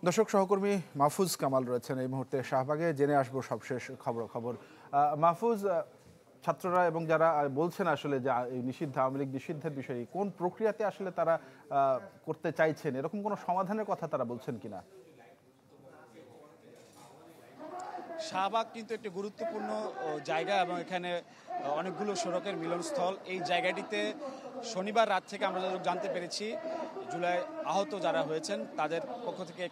দর্শক সহকর্মী মাহফুজ কামাল রয়েছেন এই মুহূর্তে শাহবাগে, জেনে আসবো সবশেষ খবর। মাহফুজ, ছাত্ররা এবং যারা বলছেন আসলে যে এই নিষিদ্ধ আওয়ামী লীগ নিষিদ্ধের বিষয়ে কোন প্রক্রিয়াতে আসলে তারা করতে চাইছেন, এরকম কোনো সমাধানের কথা তারা বলছেন কিনা? শাহবাগ কিন্তু একটি গুরুত্বপূর্ণ জায়গা এবং এখানে অনেকগুলো সড়কের মিলনস্থল। এই জায়গাটিতে শনিবার রাত থেকে আমরা যতটুকু জানতে পেরেছি, জুলাই আহত যারা হয়েছেন তাদের পক্ষ থেকে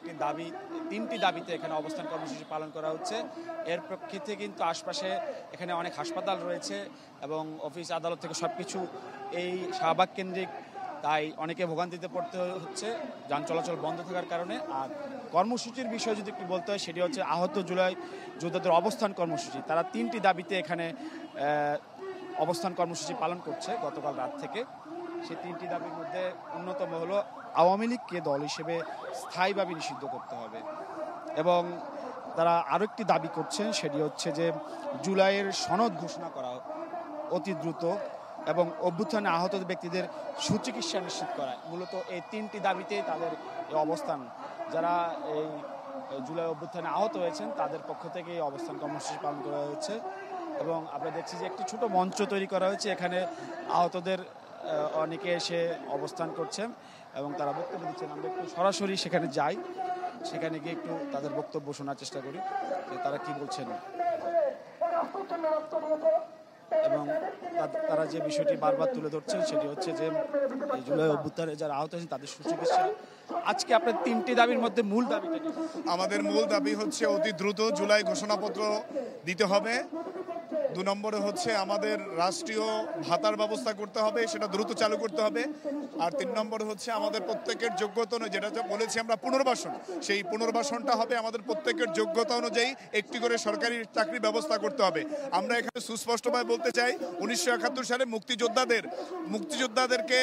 তিনটি দাবিতে এখানে অবস্থান কর্মসূচি পালন করা হচ্ছে। এর প্রেক্ষিতে কিন্তু আশপাশে এখানে অনেক হাসপাতাল রয়েছে এবং অফিস আদালত থেকে সবকিছু এই শাহবাগ কেন্দ্রিক, তাই অনেকে ভোগান্তিতে পড়তে হচ্ছে যান চলাচল বন্ধ থাকার কারণে। আর কর্মসূচির বিষয়ে যদি একটু বলতে হয়, সেটি হচ্ছে আহত জুলাই যোদ্ধাদের অবস্থান কর্মসূচি। তারা তিনটি দাবিতে এখানে অবস্থান কর্মসূচি পালন করছে গতকাল রাত থেকে। সেই তিনটি দাবির মধ্যে অন্যতম হলো আওয়ামী লীগকে দল হিসেবে স্থায়ীভাবে নিষিদ্ধ করতে হবে, এবং তারা আরও একটি দাবি করছেন, সেটি হচ্ছে যে জুলাইয়ের সনদ ঘোষণা করা অতি দ্রুত এবং অভ্যুত্থানে আহত ব্যক্তিদের সুচিকিৎসা নিশ্চিত করা। মূলত এই তিনটি দাবিতেই তাদের এই অবস্থান। যারা এই জুলাই অভ্যুত্থানে আহত হয়েছেন তাদের পক্ষ থেকে এই অবস্থান কর্মসূচি পালন করা হয়েছে, এবং আমরা দেখছি যে একটি ছোট মঞ্চ তৈরি করা হয়েছে। এখানে আহতদের অনেকে এসে অবস্থান করছেন এবং তারা বক্তব্য দিচ্ছেন। আমরা একটু সরাসরি সেখানে যাই, সেখানে গিয়ে একটু তাদের বক্তব্য শোনার চেষ্টা করি যে তারা কি বলছেন, এবং তারা যে বিষয়টি বারবার তুলে ধরছেন সেটি হচ্ছে যে এই জুলাই অভ্যুত্থানে যারা আহত হয়েছেন তাদের সুচিকিৎসা। আজকে আপনার তিনটি দাবির মধ্যে মূল দাবিটা কি? আমাদের মূল দাবি হচ্ছে অতি দ্রুত জুলাই ঘোষণাপত্র দিতে হবে। 2 নম্বরে হচ্ছে আমাদের রাষ্ট্রীয় ভাতার ব্যবস্থা করতে হবে, সেটা দ্রুত চালু করতে হবে। আর 3 নম্বরে হচ্ছে আমাদের প্রত্যেকের যোগ্যতা অনুযায়ী, যেটা বলেছি আমরা পুনর্বাসন, সেই পুনর্বাসনটা হবে আমাদের প্রত্যেকের যোগ্যতা অনুযায়ী একটি করে সরকারি চাকরির ব্যবস্থা করতে হবে। আমরা এখানে সুস্পষ্টভাবে বলতে চাই, 1971 সালে মুক্তিযোদ্ধাদেরকে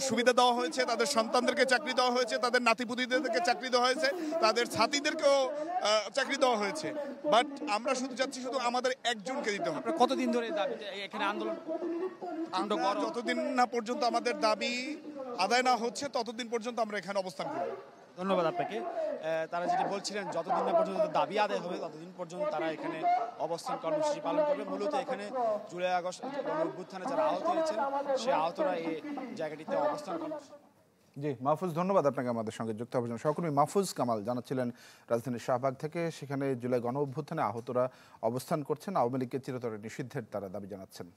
সুবিধা দেওয়া হয়েছে, তাদের সন্তানদেরকে চাকরি দেওয়া হয়েছে, তাদের নাতিপুতিদেরকে চাকরি দেওয়া হয়েছে, তাদের ছাত্রীদেরকেও চাকরি দেওয়া হয়েছে। বাট আমরা চাচ্ছি শুধু আমাদের একজনকে দিতে হবে। কতদিন ধরে এখানে আন্দোলন? যতদিন না পর্যন্ত আমাদের দাবি আদায় না হচ্ছে ততদিন পর্যন্ত আমরা এখানে অবস্থান করব। ধন্যবাদ আপনাকে। তারা যেটি বলছিলেন, যতদিন না পর্যন্ত দাবি আদায় হবে ততদিন পর্যন্ত তারা এখানে অবস্থান কর্মসূচি পালন করবে। মূলত এখানে জুলাই আগস্ট অভ্যুত্থানে যারা আহত হয়েছেন সে আহতরা এই জায়গাটিতে অবস্থান কর্মসূচি। জি মাহফুজ, ধন্যবাদ আপনাকে আমাদের সঙ্গে যুক্ত হওয়ার জন্য। সহকর্মী মাহফুজ কামাল জানাচ্ছিলেন রাজধানীর শাহবাগ থেকে, সেখানে জুলাই গণ অভ্যুত্থানে আহতরা অবস্থান করছেন, আওয়ামী লীগকে চিরতরে নিষিদ্ধের তারা দাবি জানাচ্ছেন।